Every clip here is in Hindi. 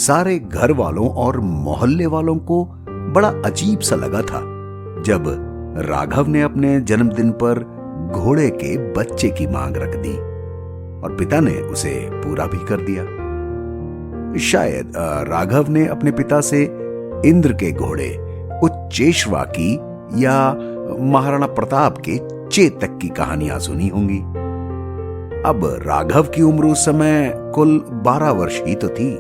सारे घर वालों और मोहल्ले वालों को बड़ा अजीब सा लगा था जब राघव ने अपने जन्मदिन पर घोड़े के बच्चे की मांग रख दी और पिता ने उसे पूरा भी कर दिया। शायद राघव ने अपने पिता से इंद्र के घोड़े उच्चेश्वा की या महाराणा प्रताप के चेतक की कहानियां सुनी होंगी। अब राघव की उम्र उस समय कुल 12 वर्ष ही तो थी।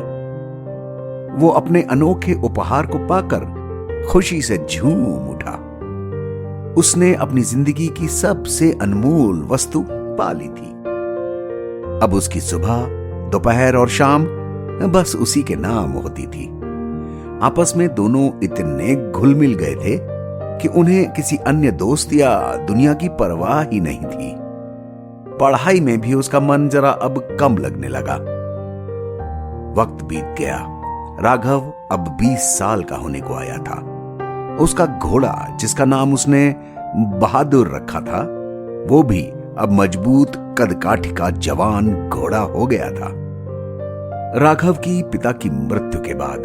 वो अपने अनोखे उपहार को पाकर खुशी से झूम उठा। उसने अपनी जिंदगी की सबसे अनमोल वस्तु पा ली थी। अब उसकी सुबह, दोपहर और शाम बस उसी के नाम होती थी। आपस में दोनों इतने घुल मिल गए थे कि उन्हें किसी अन्य दोस्त या दुनिया की परवाह ही नहीं थी। पढ़ाई में भी उसका मन जरा अब कम लगने लगा। वक्त बीत गया। राघव अब 20 साल का होने को आया था। उसका घोड़ा, जिसका नाम उसने बहादुर रखा था, वो भी अब मजबूत कदकाठी का जवान घोड़ा हो गया था। राघव की पिता की मृत्यु के बाद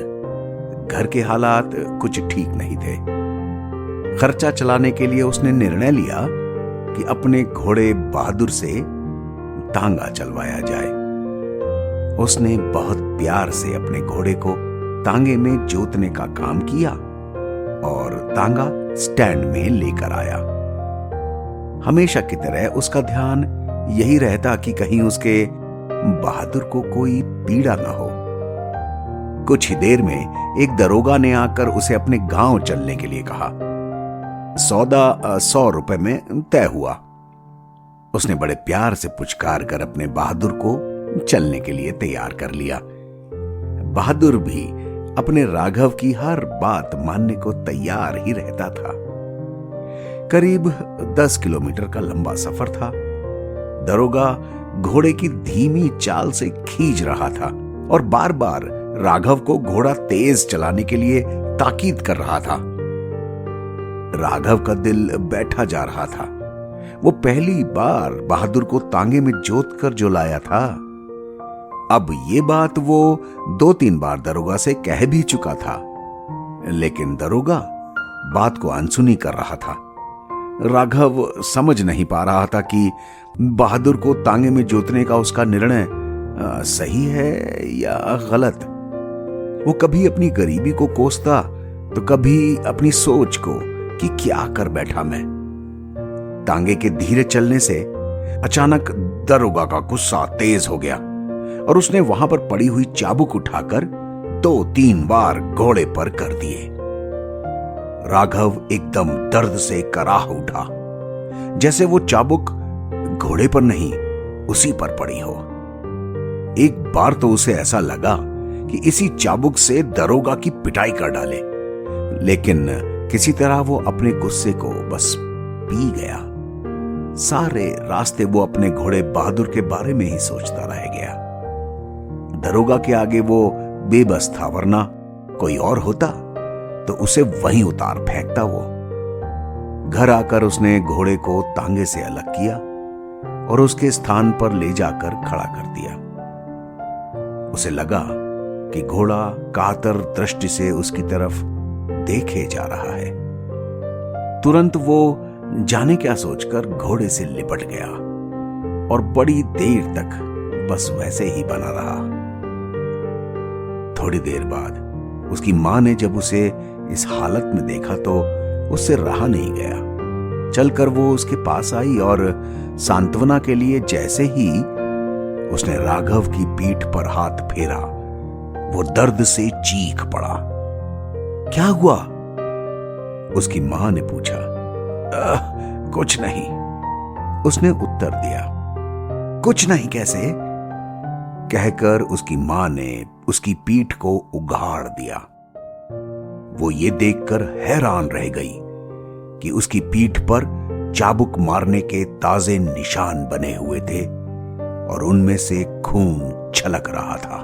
घर के हालात कुछ ठीक नहीं थे। खर्चा चलाने के लिए उसने निर्णय लिया कि अपने घोड़े बहादुर से तांगा चलवाया जाए। उसने बहुत प्यार से अपने घोड़े को तांगे में जोतने का काम किया और तांगा स्टैंड में लेकर आया। हमेशा की तरह उसका ध्यान यही रहता कि कहीं उसके बहादुर को कोई पीड़ा न हो। कुछ ही देर में एक दरोगा ने आकर उसे अपने गांव चलने के लिए कहा। सौदा 100 रुपए में तय हुआ। उसने बड़े प्यार से पुचकार कर अपने बहादुर को चलने के लिए तैयार कर लिया। बहादुर भी अपने राघव की हर बात मानने को तैयार ही रहता था। करीब 10 किलोमीटर का लंबा सफर था। दरोगा घोड़े की धीमी चाल से खींच रहा था और बार बार राघव को घोड़ा तेज चलाने के लिए ताकीद कर रहा था। राघव का दिल बैठा जा रहा था। वो पहली बार बहादुर को तांगे में जोत कर जो लाया था। अब ये बात वो 2-3 बार दरोगा से कह भी चुका था, लेकिन दरोगा बात को अनसुनी कर रहा था। राघव समझ नहीं पा रहा था कि बहादुर को तांगे में जोतने का उसका निर्णय सही है या गलत। वो कभी अपनी गरीबी को कोसता तो कभी अपनी सोच को कि क्या कर बैठा मैं। तांगे के धीरे चलने से अचानक दरोगा का गुस्सा तेज हो गया और उसने वहां पर पड़ी हुई चाबुक उठाकर 2-3 बार घोड़े पर कर दिए। राघव एकदम दर्द से कराह उठा, जैसे वो चाबुक घोड़े पर नहीं उसी पर पड़ी हो। एक बार तो उसे ऐसा लगा कि इसी चाबुक से दरोगा की पिटाई कर डाले, लेकिन किसी तरह वो अपने गुस्से को बस पी गया। सारे रास्ते वो अपने घोड़े बहादुर के बारे में ही सोचता रह गया। दरोगा के आगे वो बेबस था, वरना कोई और होता तो उसे वहीं उतार फेंकता वो। घर आकर उसने घोड़े को तांगे से अलग किया और उसके स्थान पर ले जाकर खड़ा कर दिया। उसे लगा कि घोड़ा कातर दृष्टि से उसकी तरफ देखे जा रहा है। तुरंत वो जाने क्या सोचकर घोड़े से लिपट गया और बड़ी देर तक बस वैसे ही बना रहा। थोड़ी देर बाद उसकी मां ने जब उसे इस हालत में देखा तो उससे रहा नहीं गया। चलकर वो उसके पास आई और सांत्वना के लिए जैसे ही उसने राघव की पीठ पर हाथ फेरा, वो दर्द से चीख पड़ा। क्या हुआ? उसकी मां ने पूछा। कुछ नहीं, उसने उत्तर दिया। कुछ नहीं कैसे? कहकर उसकी मां ने उसकी पीठ को उघाड़ दिया। वो ये देखकर हैरान रह गई कि उसकी पीठ पर चाबुक मारने के ताजे निशान बने हुए थे और उनमें से खून छलक रहा था।